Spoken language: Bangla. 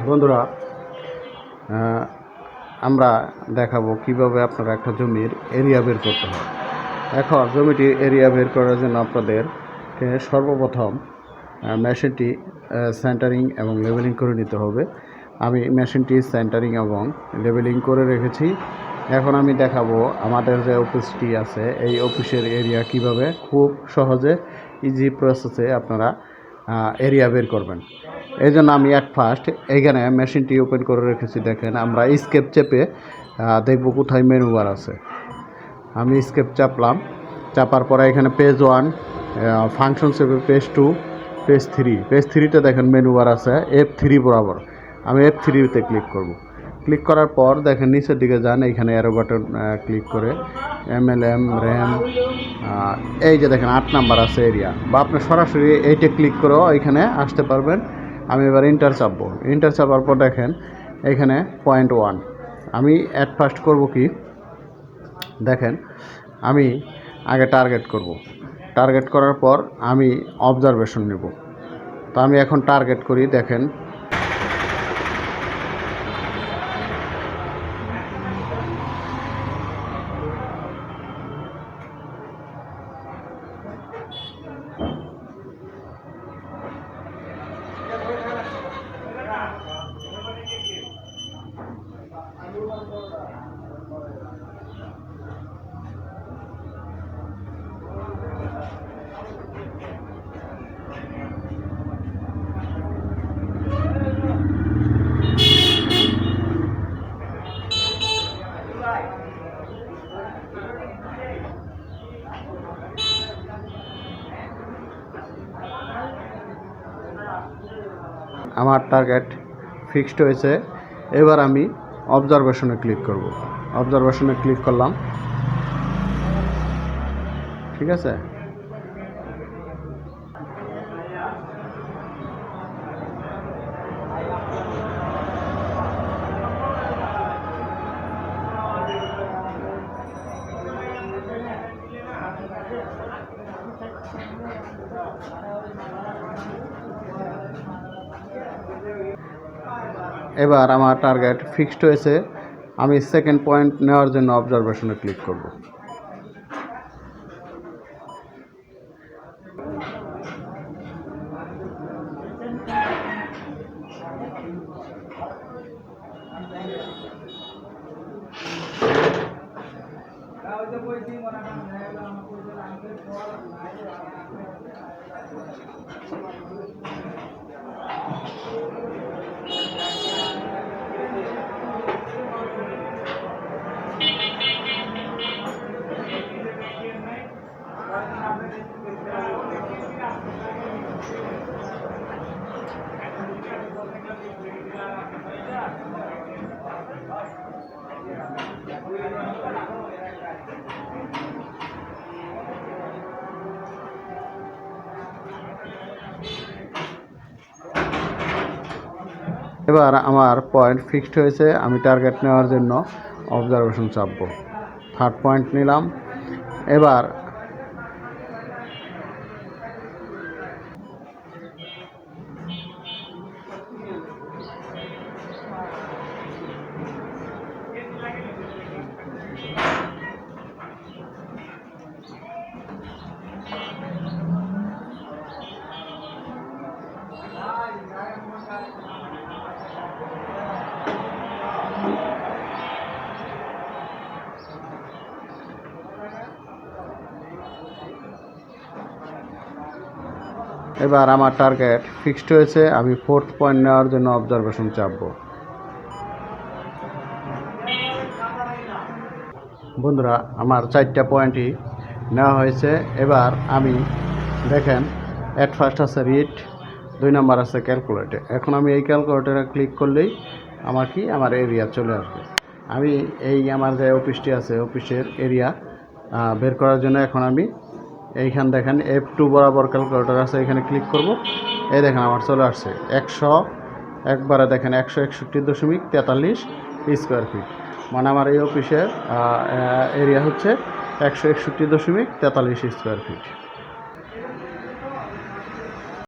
বন্ধুরা, আমরা দেখাবো কিভাবে আপনারা একটা জমির এরিয়া বের করতে হয়। এখন জমিটির এরিয়া বের করার জন্য আপনাদেরকে সর্বপ্রথম মেশিনটি সেন্টারিং এবং লেবেলিং করে নিতে হবে। আমি মেশিনটি সেন্টারিং এবং লেবেলিং করে রেখেছি। এখন আমি দেখাবো আমাদের যে অফিসটি আছে এই অফিসের এরিয়া কিভাবে খুব সহজে ইজি প্রসেসে আপনারা এরিয়া বের করবেন। এই জন্য আমি অ্যাট ফার্স্ট এইখানে মেশিনটি ওপেন করে রেখেছি। দেখেন, আমরা স্কেপ চেপে দেখব কোথায় মেনু বার আছে। আমি স্কেপ চাপলাম, চাপার পরে এখানে পেজ 1, ফাংশন চেপে পেজ 2, পেজ 3। পেজ 3তে দেখেন মেনু বার আছে F3 বরাবর। আমি F3তে ক্লিক করব। ক্লিক করার পর দেখেন নিচের দিকে যান, এইখানে অ্যারো বাটন ক্লিক করে MLM RAM এই যে দেখেন 8 নাম্বার আছে এরিয়া, বা আপনি সরাসরি এইটা ক্লিক করেও এখানে আসতে পারবেন। আমি এবার ইন্টার চাপবো। ইন্টার চাপার পর দেখেন এখানে পয়েন্ট 1 আমি অ্যাট ফার্স্ট করব কি, দেখেন আমি আগে টার্গেট করব। টার্গেট করার পর আমি অবজারভেশন নেব। তো আমি এখন টার্গেট করি। দেখেন আমার টার্গেট ফিক্সড হয়েছে। এবার আমি অবজারভেশনে ক্লিক করব। অবজারভেশনে ক্লিক করলাম, ঠিক আছে। এবার আমার টার্গেট ফিক্সড হয়েছে। আমি সেকেন্ড পয়েন্ট নেওয়ার জন্য অবজারভেশনে ক্লিক করব। এবার আমার পয়েন্ট ফিক্সড হয়েছে। আমি টার্গেট নেওয়ার জন্য অবজারভেশন চাপবো। থার্ড পয়েন্ট নিলাম। এবার আমার টার্গেট ফিক্সড হয়েছে। আমি ফোর্থ পয়েন্ট নেওয়ার জন্য অবজারভেশন চাপবো। বন্ধুরা, আমার 4টা পয়েন্টই নেওয়া হয়েছে। এবার আমি দেখেন অ্যাট ফার্স্ট আছে রিড, 2 নাম্বার আছে ক্যালকুলেটর। এখন আমি এই ক্যালকুলেটরে ক্লিক করলেই আমার এরিয়া চলে আসবে। আমি আমার যে অফিসটি আছে অফিসের এরিয়া বের করার জন্য এখন আমি এইখান দেখেন F2 বরাবর ক্যালকুলেটর আছে, এখানে ক্লিক করব। এই দেখেন আমার চলে আসছে 100, একবারে দেখেন 161.43 স্কোয়ার ফিট। মানে আমার এই অফিসের এরিয়া হচ্ছে 161.43 স্কোয়ার ফিট।